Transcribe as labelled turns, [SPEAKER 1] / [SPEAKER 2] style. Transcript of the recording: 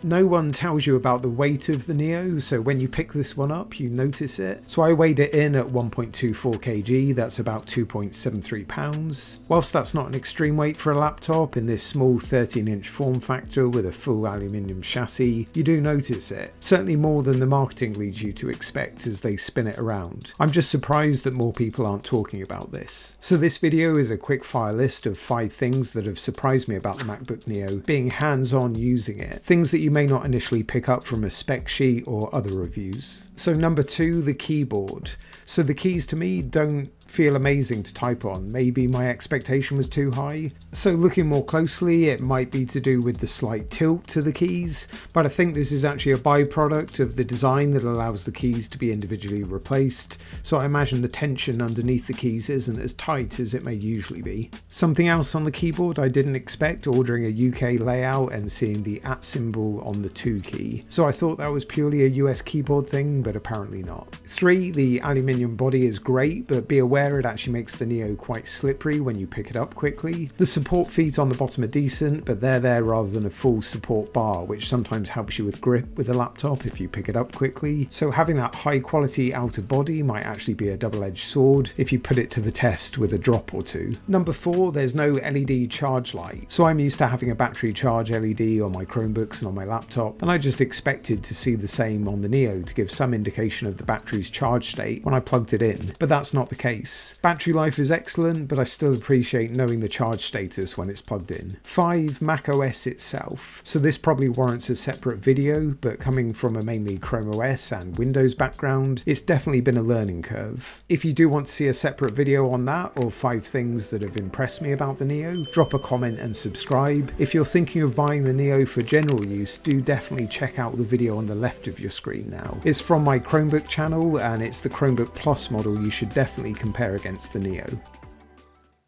[SPEAKER 1] No one tells you about the weight of the Neo, so when you pick this one up you notice it. So I weighed it in at 1.24 kg, that's about 2.73 pounds. Whilst that's not an extreme weight for a laptop in this small 13-inch form factor with a full aluminium chassis, you do notice it. Certainly more than the marketing leads you to expect as they spin it around. I'm just surprised that more people aren't talking about this. So this video is a quick fire list of 5 things that have surprised me about the MacBook Neo, being hands-on using it. Things that you may not initially pick up from a spec sheet or other reviews. So number 2, the keyboard. So the keys to me don't feel amazing to type on. Maybe my expectation was too high. So looking more closely, it might be to do with the slight tilt to the keys, but I think this is actually a byproduct of the design that allows the keys to be individually replaced, so I imagine the tension underneath the keys isn't as tight as it may usually be. Something else on the keyboard I didn't expect, ordering a UK layout and seeing the @ symbol on the 2 key. So I thought that was purely a US keyboard thing, but apparently not. 3, the aluminium body is great, but be aware it actually makes the Neo quite slippery when you pick it up quickly. The support feet on the bottom are decent, but they're there rather than a full support bar, which sometimes helps you with grip with a laptop if you pick it up quickly. So having that high quality outer body might actually be a double-edged sword if you put it to the test with a drop or two. Number 4, there's no LED charge light. So I'm used to having a battery charge LED on my Chromebooks and on my laptop, and I just expected to see the same on the Neo to give some indication of the battery's charge state when I plugged it in, but that's not the case. Battery life is excellent, but I still appreciate knowing the charge status when it's plugged in. 5, macOS itself. So this probably warrants a separate video, but coming from a mainly Chrome OS and Windows background, it's definitely been a learning curve. If you do want to see a separate video on that, or 5 things that have impressed me about the Neo, drop a comment and subscribe. If you're thinking of buying the Neo for general use, do definitely check out the video on the left of your screen now. It's from my Chromebook channel, and it's the Chromebook Plus model you should definitely compare against the Neo.